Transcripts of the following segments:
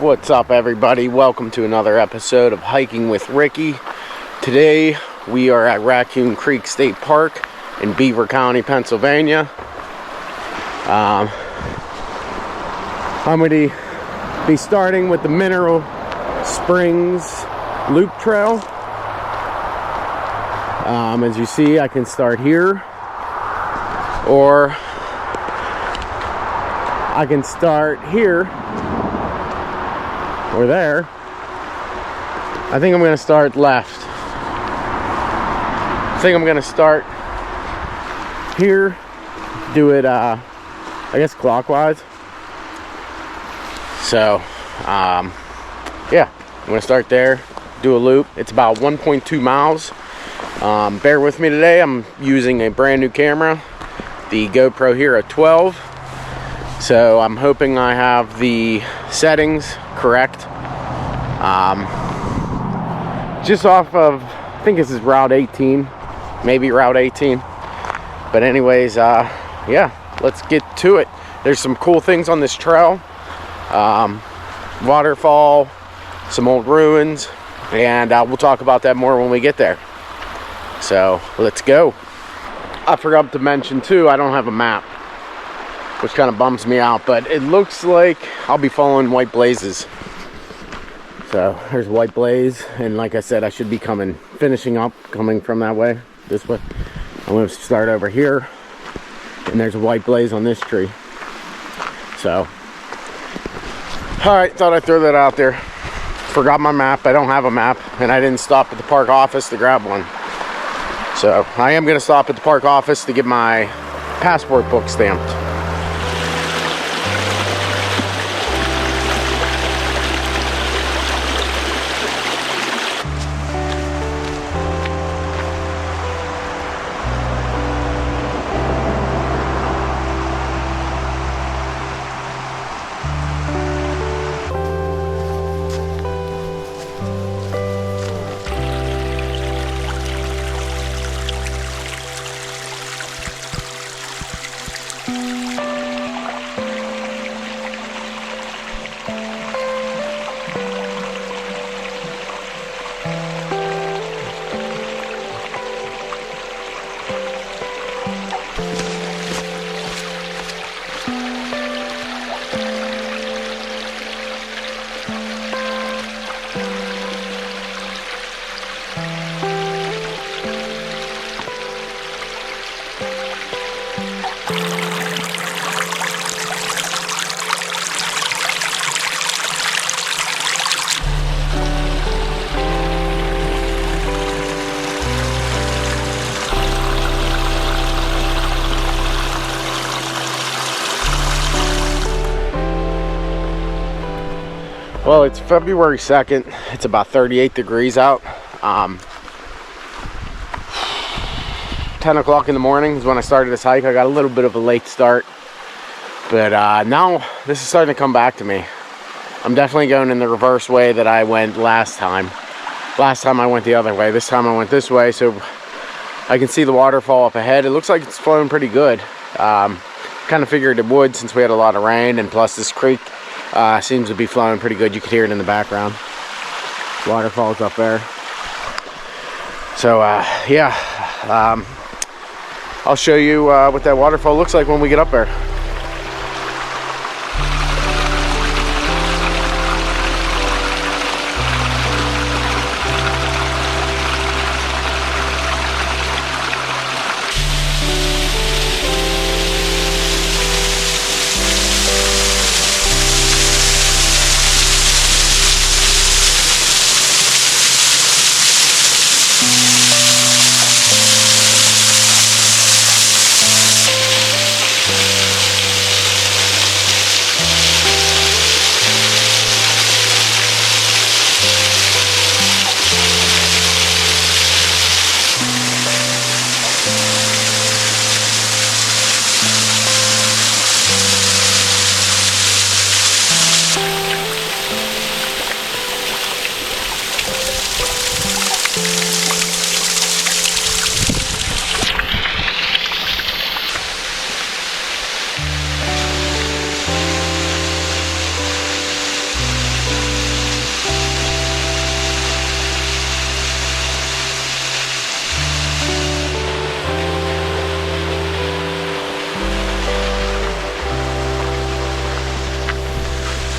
What's up, everybody? Welcome to another episode of Hiking with Ricky. Today we are at Raccoon Creek State Park in Beaver County, Pennsylvania. I'm going to be starting with the Mineral Springs Loop Trail. As you see, I can start here, or I can start here or there. I think I'm going to start left. I think I'm going to start here, do it I guess clockwise. So yeah, I'm going to start there, do a loop. It's about 1.2 miles. Bear with me today. I'm using a brand new camera, the GoPro Hero 12. So I'm hoping I have the settings correct. Just off of, I think this is Route 18, maybe Route 18. But anyways, yeah, let's get to it. There's some cool things on this trail. Waterfall, some old ruins, and we'll talk about that more when we get there. So let's go. I forgot to mention too, I don't have a map, which kind of bums me out, but it looks like I'll be following White Blazes. So there's White Blaze, and like I said, I should be coming from that way, this way. I'm going to start over here, and there's a White Blaze on this tree. So, alright, thought I'd throw that out there. Forgot my map. I don't have a map, and I didn't stop at the park office to grab one. So I am going to stop at the park office to get my passport book stamped. Well, it's February 2nd. It's about 38 degrees out. 10 o'clock in the morning is when I started this hike. I got a little bit of a late start, but now this is starting to come back to me. I'm definitely going in the reverse way that I went last time. Last time I went the other way. This time I went this way, so I can see the waterfall up ahead. It looks like it's flowing pretty good. Kind of figured it would, since we had a lot of rain, and plus this creek seems to be flowing pretty good. You can hear it in the background. Waterfall's up there. So yeah, I'll show you what that waterfall looks like when we get up there.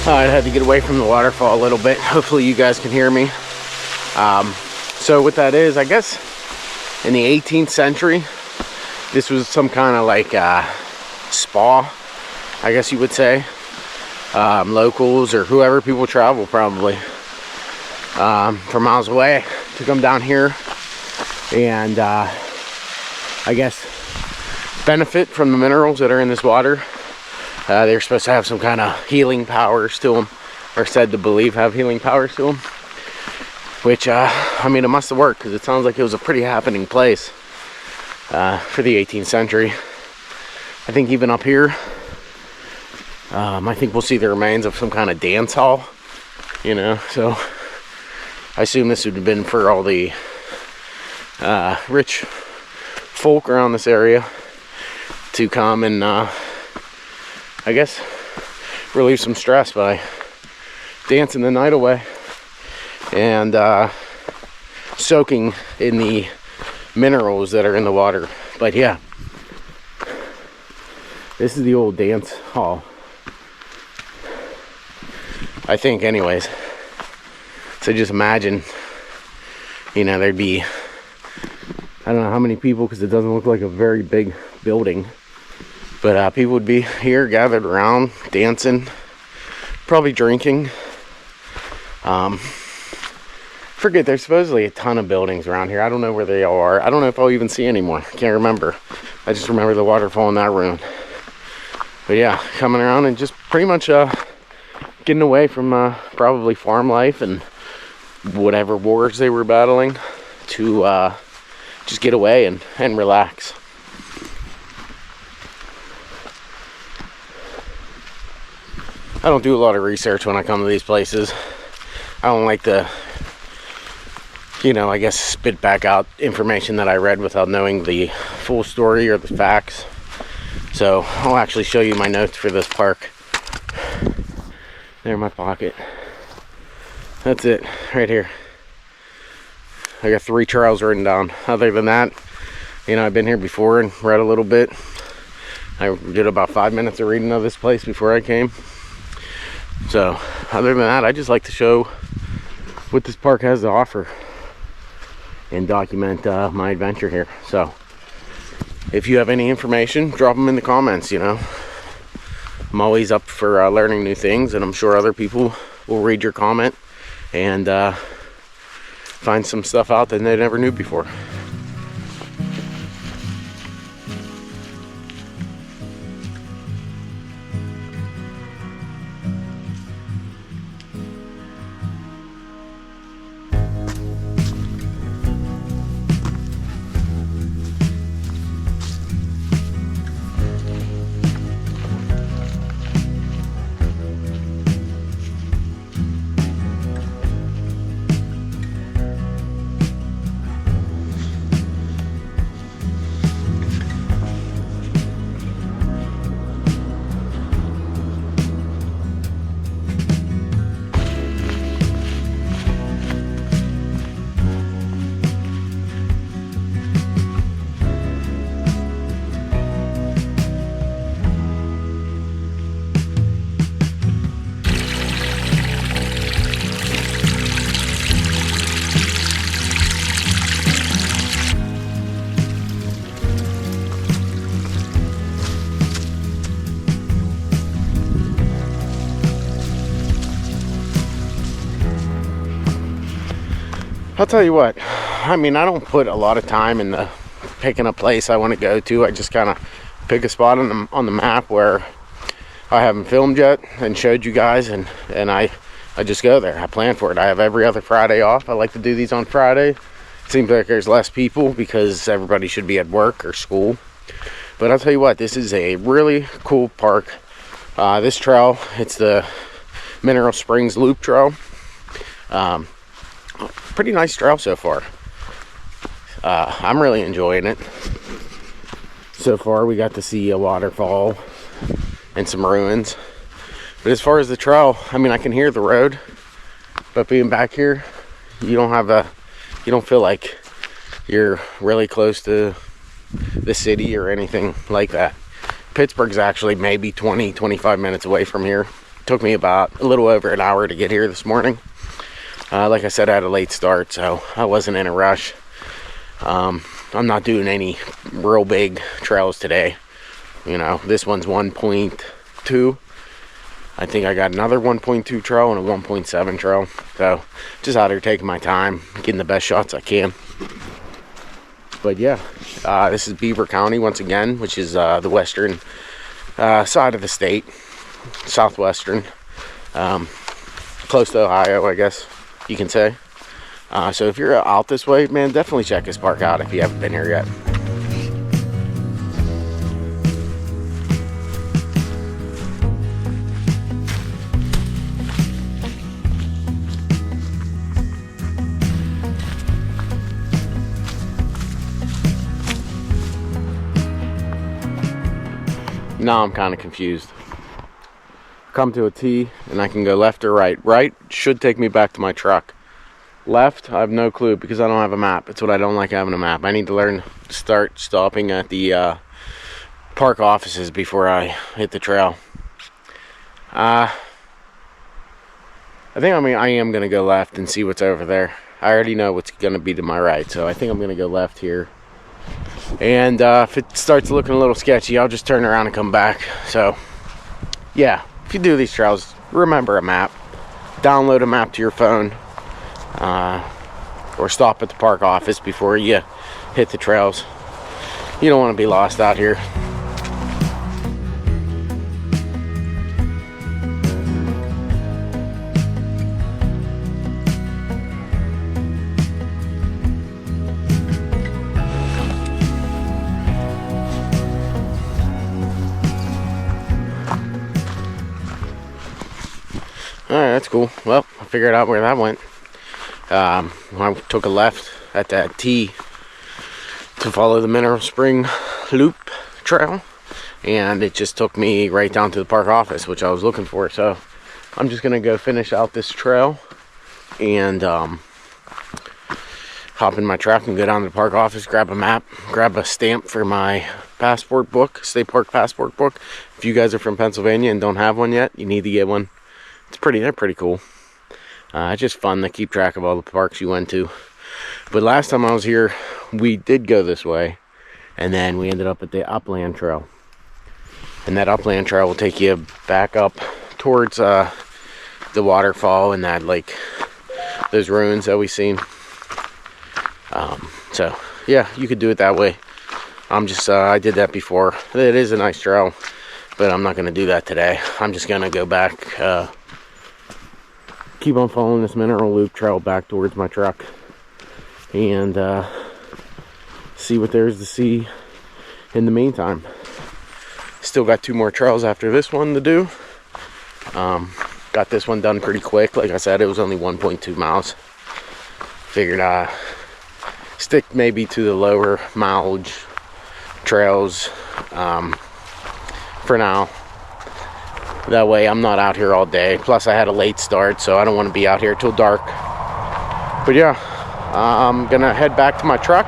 I had to get away from the waterfall a little bit. Hopefully you guys can hear me. So what that is, I guess in the 18th century, this was some kind of like spa, I guess you would say. Locals or whoever, people travel probably from miles away to come down here and I guess benefit from the minerals that are in this water. They're supposed to have some kind of healing powers to them, or said to believe have healing powers to them, which I mean, it must have worked, because it sounds like it was a pretty happening place for the 18th century. I think even up here, I think we'll see the remains of some kind of dance hall, you know, so I assume this would have been for all the rich folk around this area to come and I guess relieve some stress by dancing the night away and soaking in the minerals that are in the water. But yeah, this is the old dance hall, I think, anyways. So just imagine, you know, there'd be, I don't know how many people, because it doesn't look like a very big building, but people would be here gathered around, dancing, probably drinking. Forget, there's supposedly a ton of buildings around here. I don't know where they all are. I don't know if I'll even see anymore. Can't remember. I just remember the waterfall in that room. But yeah, coming around and just pretty much getting away from probably farm life and whatever wars they were battling to just get away and relax. I don't do a lot of research when I come to these places. I don't like to, you know, I guess spit back out information that I read without knowing the full story or the facts. So I'll actually show you my notes for this park. There in my pocket. That's it, right here. I got 3 trails written down. Other than that, you know, I've been here before and read a little bit. I did about 5 minutes of reading of this place before I came. So other than that, I just like to show what this park has to offer and document my adventure here. So if you have any information, drop them in the comments. You know, I'm always up for learning new things, and I'm sure other people will read your comment and find some stuff out that they never knew before. I'll tell you what, I mean, I don't put a lot of time into picking a place I want to go to. I just kind of pick a spot on the map where I haven't filmed yet and showed you guys, and I just go there. I plan for it. I have every other Friday off. I like to do these on Friday. It seems like there's less people because everybody should be at work or school. But I'll tell you what, this is a really cool park. This trail, it's the Mineral Springs Loop Trail. Pretty nice trail so far. I'm really enjoying it. So far we got to see a waterfall and some ruins. But as far as the trail, I mean, I can hear the road, but being back here, you don't feel like you're really close to the city or anything like that. Pittsburgh's actually maybe 20-25 minutes away from here. Took me about a little over an hour to get here this morning. Like I said, I had a late start, so I wasn't in a rush. I'm not doing any real big trails today. You know, this one's 1.2. I think I got another 1.2 trail and a 1.7 trail. So just out here taking my time, getting the best shots I can. But yeah, this is Beaver County once again, which is the western side of the state, southwestern, close to Ohio, I guess you can say. So if you're out this way, man, definitely check this park out if you haven't been here yet. Now I'm kind of confused. Come to a T and I can go left or right. Right should take me back to my truck. Left, I have no clue because I don't have a map. It's what I don't like, having a map. I need to learn to start stopping at the park offices before I hit the trail. I think I am going to go left and see what's over there. I already know what's going to be to my right, so I think I'm going to go left here. And if it starts looking a little sketchy, I'll just turn around and come back. So yeah, if you do these trails, remember a map. Download a map to your phone, or stop at the park office before you hit the trails. You don't want to be lost out here. Alright, that's cool. Well, I figured out where that went. I took a left at that T to follow the Mineral Spring Loop trail, and it just took me right down to the park office, which I was looking for. So I'm just gonna go finish out this trail and hop in my truck and go down to the park office, grab a map, grab a stamp for my passport book, state park passport book. If you guys are from Pennsylvania and don't have one yet, you need to get one. They're pretty cool. It's just fun to keep track of all the parks you went to. But last time I was here, we did go this way, and then we ended up at the Upland Trail. And that Upland Trail will take you back up towards the waterfall and that those ruins that we seen. So yeah, you could do it that way. I did that before. It is a nice trail, but I'm not going to do that today. I'm just going to go back, keep on following this mineral loop trail back towards my truck, and see what there is to see in the meantime. Still got 2 more trails after this one to do. Got this one done pretty quick. Like I said, it was only 1.2 miles. Figured stick maybe to the lower mileage trails for now. That way I'm not out here all day. Plus I had a late start, so I don't want to be out here till dark. But yeah, I'm gonna head back to my truck,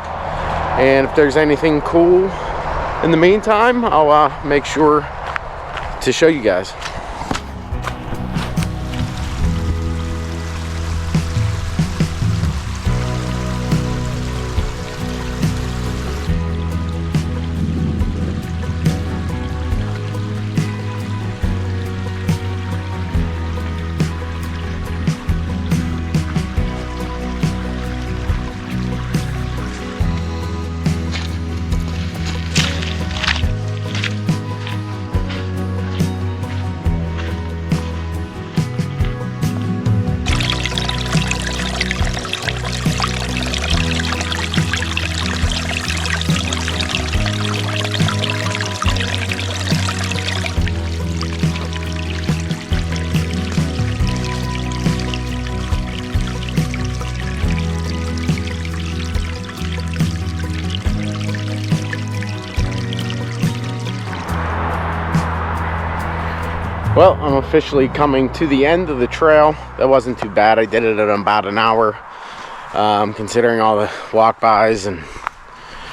and if there's anything cool in the meantime, I'll make sure to show you guys. Well, I'm officially coming to the end of the trail. That wasn't too bad. I did it in about an hour, considering all the walk-bys and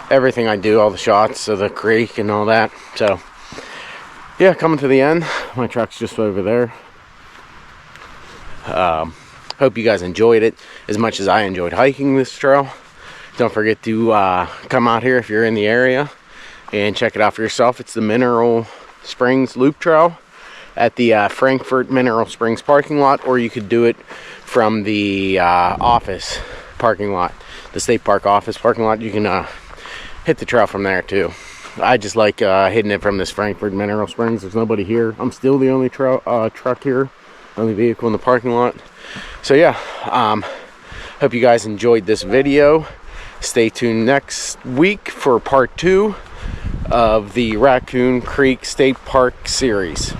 everything I do, all the shots of the creek and all that. So, yeah, coming to the end. My truck's just over there. Hope you guys enjoyed it as much as I enjoyed hiking this trail. Don't forget to come out here if you're in the area and check it out for yourself. It's the Mineral Springs Loop Trail at the Frankfort Mineral Springs parking lot, or you could do it from the office parking lot, the state park office parking lot. You can hit the trail from there too. I just like hitting it from this Frankfort Mineral Springs. There's nobody here. I'm still the only truck here, only vehicle in the parking lot. So yeah, hope you guys enjoyed this video. Stay tuned next week for part 2 of the Raccoon Creek State Park series.